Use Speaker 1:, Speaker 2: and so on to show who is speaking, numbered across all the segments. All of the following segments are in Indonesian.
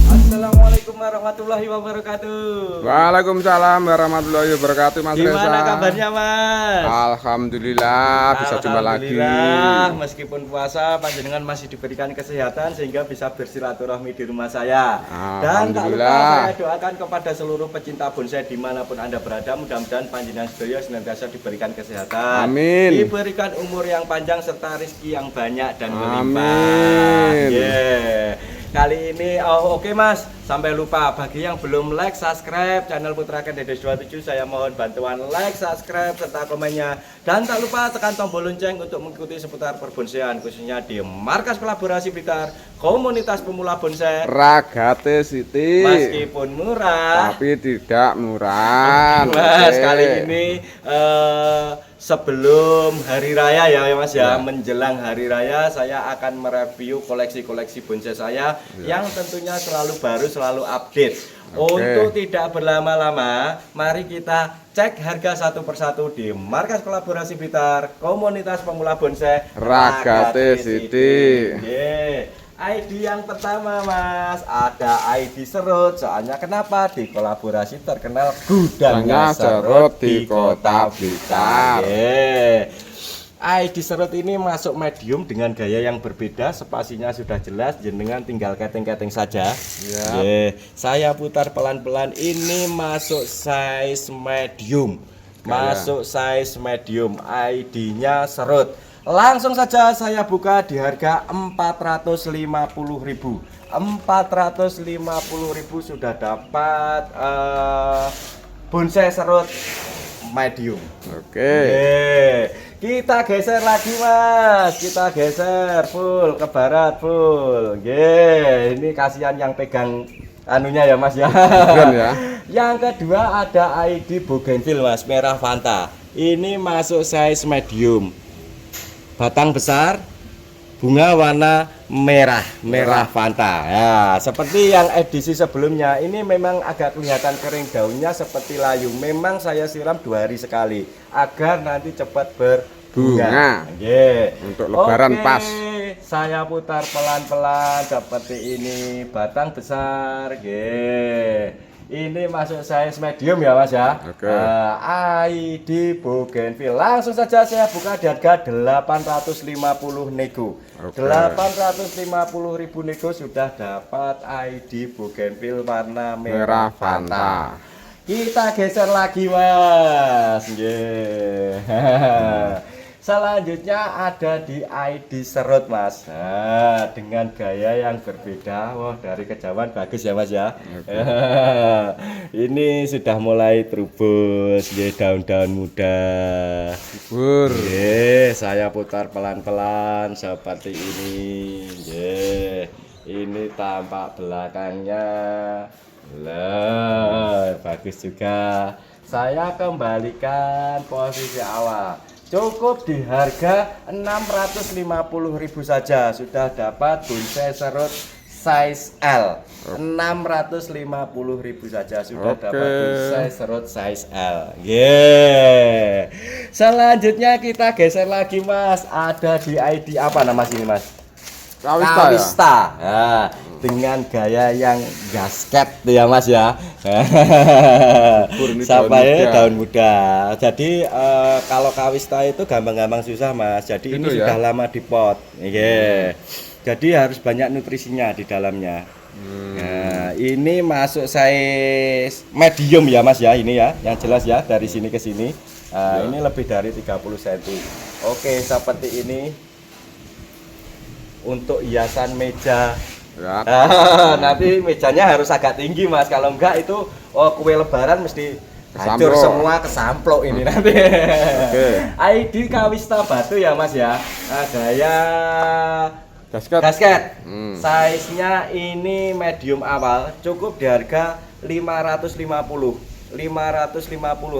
Speaker 1: Assalamualaikum warahmatullahi wabarakatuh.
Speaker 2: Waalaikumsalam warahmatullahi wabarakatuh, Mas Reza.
Speaker 1: Gimana kabarnya, Mas?
Speaker 2: Alhamdulillah bisa jumpa lagi.
Speaker 1: Alhamdulillah, meskipun puasa panjenengan masih diberikan kesehatan sehingga bisa bersilaturahmi di rumah saya. Dan tak lupa saya doakan kepada seluruh pecinta bonsai dimanapun Anda berada, mudah-mudahan panjenengan sedaya senantiasa diberikan kesehatan.
Speaker 2: Amin.
Speaker 1: Diberikan umur yang panjang serta rezeki yang banyak dan
Speaker 2: Amin.
Speaker 1: melimpah. Kali ini oke Mas, sampai lupa bagi yang belum like, subscribe channel Putra Ken Dedes 27, saya mohon bantuan like, subscribe serta komennya, dan tak lupa tekan tombol lonceng untuk mengikuti seputar perbonsaian khususnya di Markas Kolaborasi Blitar, komunitas pemula bonsai
Speaker 2: Ragate City.
Speaker 1: Meskipun murah
Speaker 2: tapi tidak murah.
Speaker 1: Mas, kali ini sebelum hari raya ya Mas ya, menjelang hari raya saya akan mereview koleksi-koleksi bonsai saya yang tentunya selalu baru, selalu update. Untuk tidak berlama-lama, mari kita cek harga satu persatu di Markas Kolaborasi Blitar, komunitas pemula bonsai
Speaker 2: Ragate City.
Speaker 1: ID yang pertama Mas, ada ID serut. Soalnya kenapa? Di kolaborasi terkenal gudangnya serut di kota Blitar. ID serut ini masuk medium dengan gaya yang berbeda, spasinya sudah jelas, jenengan tinggal keteng-keteng saja. Saya putar pelan-pelan, ini masuk size medium. Masuk size medium, ID-nya serut. Langsung saja saya buka di harga 450.000. 450.000 sudah dapat bonsai serut medium. Kita geser lagi Mas, kita geser full ke barat full. Ini kasihan yang pegang anunya ya Mas ya. Yang kedua ada ID Bougainville Mas, merah Fanta. Ini masuk size medium. Batang besar, bunga warna merah Fanta. Ya, seperti yang edisi sebelumnya, ini memang agak kelihatan kering daunnya seperti layu. Memang saya siram 2 hari sekali agar nanti cepat berbunga.
Speaker 2: Untuk lebaran pas.
Speaker 1: Saya putar pelan-pelan seperti ini, batang besar. Ini masuk size medium ya Mas ya. ID Bougainville. Langsung saja saya buka di harga 850 nego. 850.000 nego sudah dapat ID Bougainville warna merah Fanta. Kita geser lagi Mas. Selanjutnya ada di ID serut Mas, dengan gaya yang berbeda. Wah, dari kejauhan bagus ya Mas ya. Ini sudah mulai terubus, daun-daun muda. Saya putar pelan-pelan seperti ini. Ini tampak belakangnya. Bagus juga. Saya kembalikan posisi awal. Cukup di harga 650.000 saja sudah dapat bonsai serut size L. 650.000 saja sudah dapat bonsai serut size L. Selanjutnya kita geser lagi Mas. Ada di ID apa nama sini Mas? Kawista. Dengan gaya yang gasket ya Mas ya. Sampai daun muda. Jadi kalau kawista itu gampang-gampang susah Mas. Jadi ini sudah lama di pot. Jadi harus banyak nutrisinya di dalamnya. Nah, ini masuk size medium ya Mas ya, ini ya, yang jelas ya dari sini ke sini. Ini lebih dari 30 cm. Oke, seperti ini. Untuk hiasan meja
Speaker 2: Ya.
Speaker 1: Nanti mejanya harus agak tinggi Mas. Kalau enggak itu kue lebaran mesti hancur
Speaker 2: Kesamplok.
Speaker 1: semua, kesamplok ini nanti.
Speaker 2: Oke.
Speaker 1: ID Kawista Batu ya Mas ya. Gaya
Speaker 2: Gasket.
Speaker 1: gasket.
Speaker 2: Hmm.
Speaker 1: Size-nya ini medium awal, cukup di harga 550. 550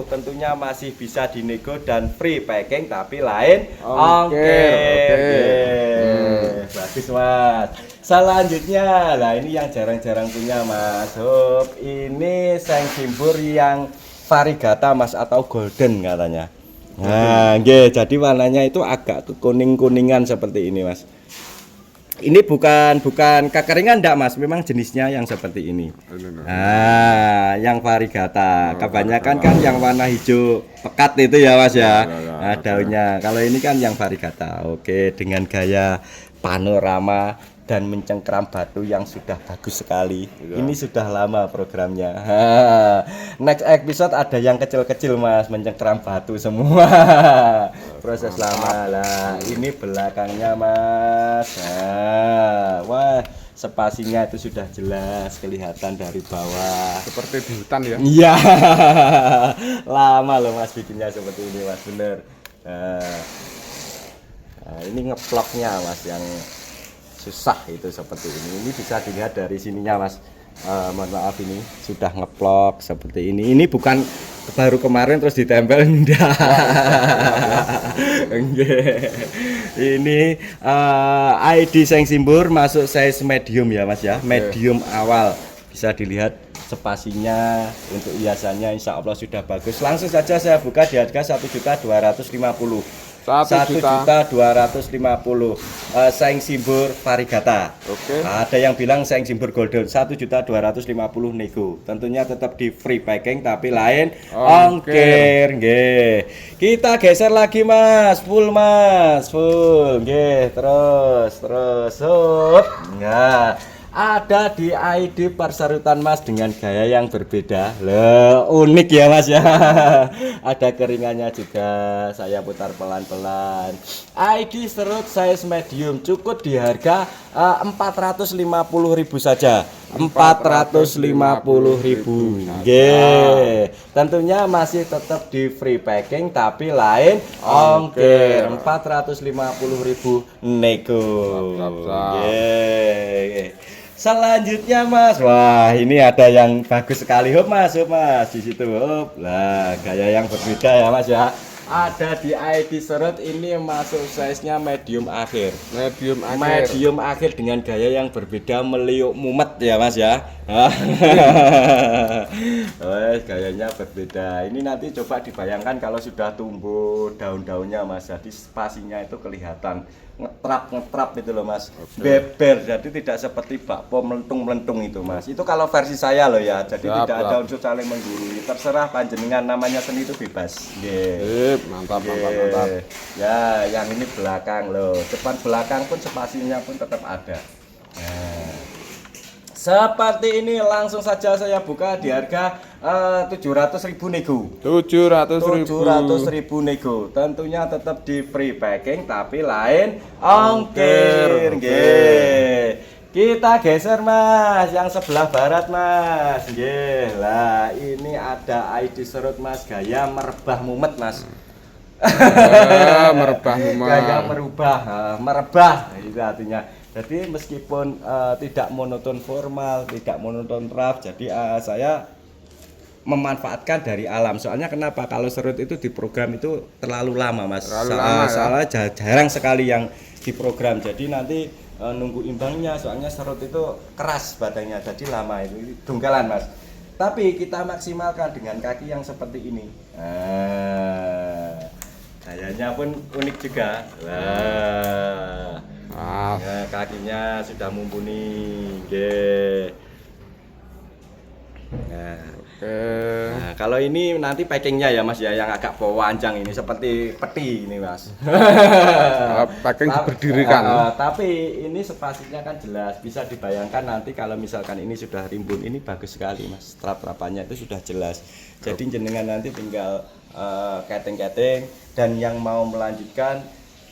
Speaker 1: tentunya masih bisa dinego dan free packing tapi lain ongkir.
Speaker 2: Oke.
Speaker 1: Bagus Mas. Selanjutnya, lah ini yang jarang-jarang punya Mas. Hup, ini seng simbur yang varigata Mas atau golden katanya. Nah, nggih, jadi warnanya itu agak kekuning-kuningan seperti ini Mas. Ini bukan kekeringan enggak Mas, memang jenisnya yang seperti ini. Nah, yang varigata. Kebanyakan kan yang warna hijau pekat itu ya Mas ya. Nah, daunnya. Kalau ini kan yang varigata. Oke, dengan gaya panorama dan mencengkram batu yang sudah bagus sekali. Ini sudah lama programnya. Next episode ada yang kecil-kecil Mas, mencengkram batu semua. Proses lama lah. Ini belakangnya Mas. Nah, wah, spasinya itu sudah jelas kelihatan dari bawah.
Speaker 2: Seperti di hutan ya.
Speaker 1: Iya. Lama loh Mas bikinnya seperti ini Mas, bener. Nah, ini ngeploknya Mas yang susah itu seperti ini. Ini bisa dilihat dari sininya Mas. Mohon maaf ini sudah ngeplok seperti ini. Ini bukan baru kemarin terus ditempel enggak. Ini ID seng simbur masuk size medium ya Mas ya. Medium awal. Bisa dilihat spasinya untuk hiasannya insya Allah sudah bagus. Langsung saja saya buka di harga 1.250.000. 1.250.000 seng simbur varigata.
Speaker 2: Oke.
Speaker 1: Ada yang bilang seng simbur golden 1.250.000 nego. Tentunya tetap di free packing tapi lain ongkir. Nggih. Kita geser lagi Mas, full Mas, full. Nggih, terus. Hup. Nah, ada di ID perserutan Mas dengan gaya yang berbeda. Loh, unik ya Mas ya. Ada keringannya juga. Saya putar pelan-pelan. ID serut size medium cukup di harga 450.000 saja. 450.000. Nggih. Tentunya masih tetap di free packing tapi lain ongkir. 450.000 nego. Nggih. Selanjutnya Mas, wah ini ada yang bagus sekali Hop Mas di situ Hop. Lah gaya yang berbeda ya Mas ya. Ada di ID serut ini masuk size-nya medium akhir. Medium akhir dengan gaya yang berbeda meliuk mumet ya Mas ya. Gayanya berbeda. Ini nanti coba dibayangkan kalau sudah tumbuh daun-daunnya Mas. Jadi spasinya itu kelihatan ngetrap itu loh Mas. Beber, jadi tidak seperti bakpo melentung-melentung itu Mas. Itu kalau versi saya loh ya. Jadi tidak ada unsur saling menggurui. Terserah panjenengan, namanya seni itu bebas.
Speaker 2: Mantap.
Speaker 1: Ya, yang ini belakang loh. Depan belakang pun spasinya pun tetap ada. Nah, seperti ini langsung saja saya buka di harga 700.000 nego. 700.000 nego. Tentunya tetap di free packing tapi lain ongkir. Nggih. Kita geser Mas yang sebelah barat Mas. Nggih. Lah ini ada ID serut Mas gaya merebah mumet Mas. Gaya merebah itu artinya. Jadi meskipun tidak monoton formal, tidak monoton rough, jadi saya memanfaatkan dari alam. Soalnya kenapa? Kalau serut itu diprogram itu terlalu lama Mas. Soalnya jarang sekali yang diprogram. Jadi nanti nunggu imbangnya. Soalnya serut itu keras badannya, jadi lama itu dongkelan Mas. Tapi kita maksimalkan dengan kaki yang seperti ini. Gayanya pun unik juga. Ya, kakinya sudah mumpuni. Nah, kalau ini nanti packingnya ya Mas ya yang agak panjang ini seperti peti ini Mas.
Speaker 2: Packing diberdirikan.
Speaker 1: Tapi ini spasinya kan jelas, bisa dibayangkan nanti kalau misalkan ini sudah rimbun, ini bagus sekali Mas. Trap-trapannya itu sudah jelas. Jadi jenengan nanti tinggal keting-keting dan yang mau melanjutkan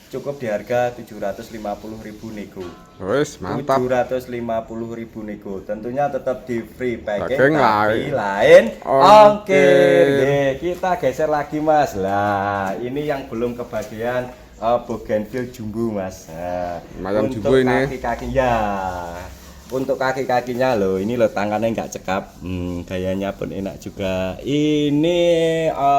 Speaker 1: cukup di harga 750.000 nego.
Speaker 2: Wes mantap.
Speaker 1: 750.000 nego. Tentunya tetap di free packing
Speaker 2: Packing
Speaker 1: tapi lain ongkir.
Speaker 2: ongkir.
Speaker 1: Ye, kita geser lagi Mas. Lah, ini yang belum kebagian bougainville jumbo Mas. Nah,
Speaker 2: Macam
Speaker 1: untuk
Speaker 2: jumbo ini.
Speaker 1: kaki-kaki ya. Untuk kaki-kakinya loh, ini loh tangannya nggak cekap, gayanya pun enak juga. Ini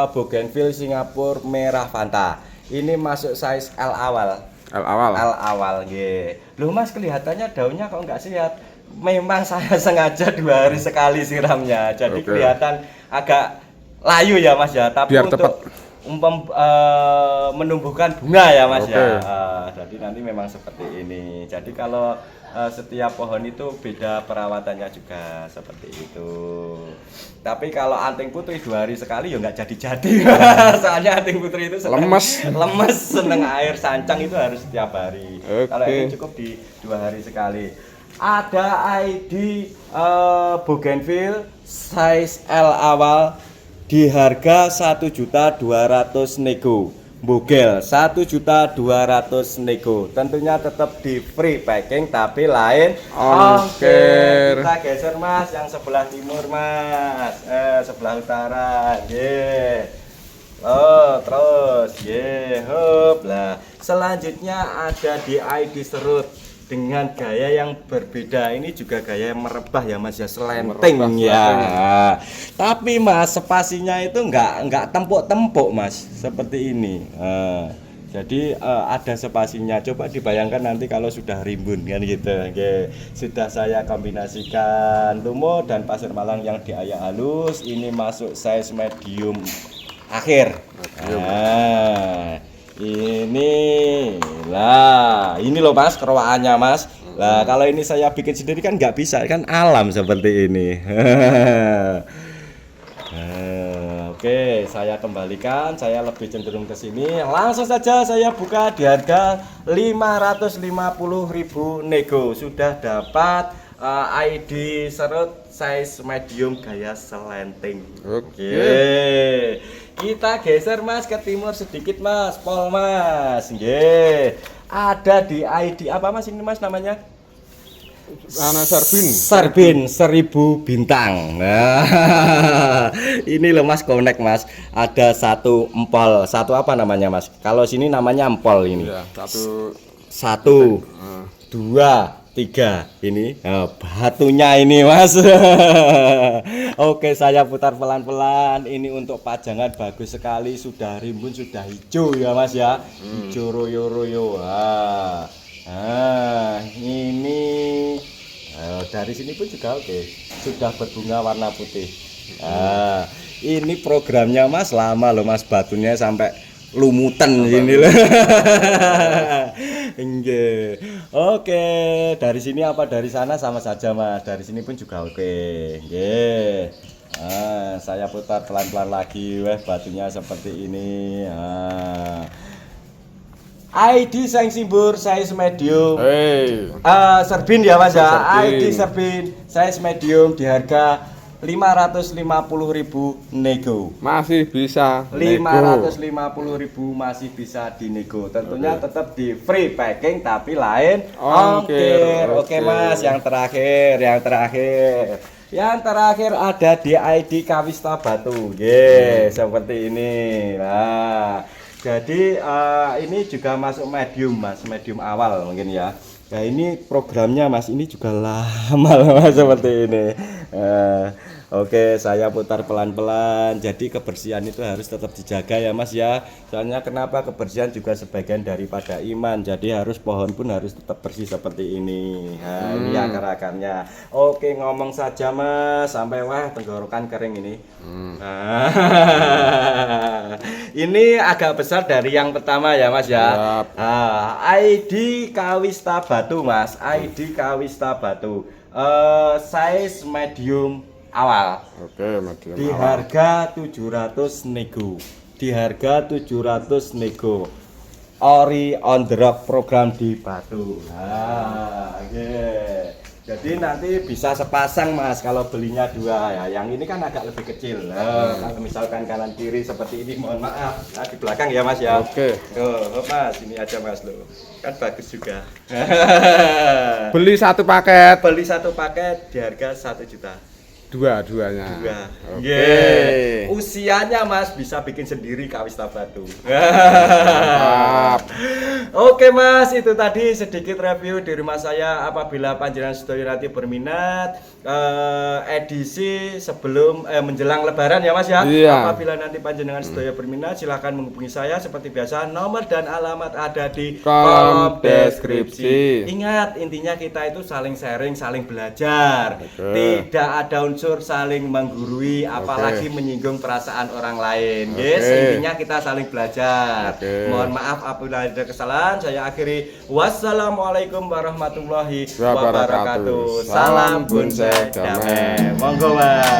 Speaker 1: bougainville Singapura merah Fanta. Ini masuk size L awal.
Speaker 2: L awal.
Speaker 1: L awal, ye. Loh Mas, kelihatannya daunnya kok nggak sehat. Memang saya sengaja 2 hari sekali siramnya, jadi
Speaker 2: Oke.
Speaker 1: kelihatan agak layu ya Mas ya. Tapi
Speaker 2: Biar
Speaker 1: untuk
Speaker 2: cepat.
Speaker 1: menumbuhkan bunga ya Mas
Speaker 2: Oke.
Speaker 1: ya. Jadi nanti memang seperti ini. Jadi kalau setiap pohon itu beda perawatannya juga seperti itu. Tapi kalau anting putri 2 hari sekali ya nggak jadi-jadi. Soalnya anting putri itu
Speaker 2: Lemes.
Speaker 1: lemes, seneng air sancang itu harus setiap hari.
Speaker 2: Oke.
Speaker 1: Kalau ini cukup di 2 hari sekali. Ada ID bougainville size L awal di harga 1.200.000 nego. Bugel 1.200.000 nego. Tentunya tetap di free packing tapi lain
Speaker 2: ongkir.
Speaker 1: Kita geser Mas yang sebelah timur Mas. Sebelah utara. Ye. Oh, terus ye, hop lah. Selanjutnya ada di ID serut dengan gaya yang berbeda. Ini juga gaya yang merebah ya Mas ya, selenting
Speaker 2: Merebah,
Speaker 1: ya. Tapi Mas spasinya itu enggak tempuk-tempuk Mas, seperti ini. Jadi ada spasinya. Coba dibayangkan nanti kalau sudah rimbun kan gitu. Oke, sudah saya kombinasikan lumut dan pasir malang yang diayak halus. Ini masuk size medium akhir. Ini loh Mas kerowaannya Mas. Lah kalau ini saya bikin sendiri kan nggak bisa, kan alam seperti ini. Oke, saya kembalikan, saya lebih cenderung ke sini. Langsung saja saya buka di harga 550.000 nego. Sudah dapat ID serut size medium gaya selenting. Oke. Kita geser Mas ke timur sedikit Mas, pol Mas. Nggih. Ada di ID apa Mas ini Mas namanya? Sarbin 1000 bintang. Nah, ini loh Mas connect Mas. Ada satu empol, satu apa namanya Mas? Kalau sini namanya empol ini.
Speaker 2: Ya,
Speaker 1: Satu, 2, 3 ini batunya ini Mas. Oke, saya putar pelan-pelan. Ini untuk pajangan bagus sekali, sudah rimbun, sudah hijau ya Mas ya. Hijau royo-royo. Ini dari sini pun juga oke. Sudah berbunga warna putih. Ini programnya Mas lama loh Mas, batunya sampai lumutan ini loh. Nggih. Oke, dari sini apa dari sana sama saja Mas. Dari sini pun juga oke. Nggih. Saya putar pelan-pelan lagi. Batunya seperti ini. ID Sang Simbur size medium. Serbin ya Mas ya. ID Serbin size medium di harga 550.000 nego.
Speaker 2: Masih bisa
Speaker 1: 550.000 masih bisa dinego. Tentunya tetap di free packing tapi lain ongkir. Oke Mas, yang terakhir. Yang terakhir ada di ID Kawista Batu. Seperti ini. Nah, jadi ini juga masuk medium Mas, medium awal mungkin ya. Nah ini programnya Mas, ini juga lama Mas seperti ini. Oke, saya putar pelan-pelan. Jadi kebersihan itu harus tetap dijaga ya Mas ya. Soalnya kenapa, kebersihan juga sebagian daripada iman. Jadi harus pohon pun harus tetap bersih seperti ini. Nah, ini akar-akarnya. Oke, ngomong saja Mas, sampai wah tenggorokan kering ini. Ini agak besar dari yang pertama ya Mas ya. ID Kawista Batu Mas, ID Kawista Batu. Size medium awal.
Speaker 2: Oke, medium
Speaker 1: di
Speaker 2: awal.
Speaker 1: harga 700 nego. Di harga 700 nego. Ori on the rock program di Batu. Jadi nanti bisa sepasang Mas kalau belinya 2 ya. Yang ini kan agak lebih kecil. Kalau misalkan kanan kiri seperti ini mohon maaf. Nah, di belakang ya Mas ya.
Speaker 2: Oke.
Speaker 1: Oh, Mas, ini aja Mas loh. Kan bagus juga.
Speaker 2: Beli 1 paket.
Speaker 1: Beli 1 paket di harga 1 juta.
Speaker 2: Dua-duanya.
Speaker 1: 2.
Speaker 2: Oke.
Speaker 1: Yeah. Usianya Mas bisa bikin sendiri kawis tabatu.
Speaker 2: Mantap.
Speaker 1: Oke Mas, itu tadi sedikit review di rumah saya. Apabila panjenengan sedaya nanti berminat edisi sebelum menjelang lebaran ya Mas ya.
Speaker 2: Iya.
Speaker 1: Apabila nanti panjenengan sedaya berminat silahkan menghubungi saya seperti biasa. Nomor dan alamat ada di
Speaker 2: Kolom
Speaker 1: kolom deskripsi.
Speaker 2: deskripsi.
Speaker 1: Ingat, intinya kita itu saling sharing, saling belajar.
Speaker 2: Oke.
Speaker 1: Tidak ada unsur saling menggurui apalagi menyinggung perasaan orang lain. Yes,
Speaker 2: Oke.
Speaker 1: intinya kita saling belajar.
Speaker 2: Oke.
Speaker 1: Mohon maaf apabila ada kesalahan. Saya akhiri. Wassalamualaikum warahmatullahi wabarakatuh.
Speaker 2: Wabarakatuh.
Speaker 1: Salam
Speaker 2: Salam
Speaker 1: bonsai
Speaker 2: bonsai damai.
Speaker 1: damai. Monggo Mas.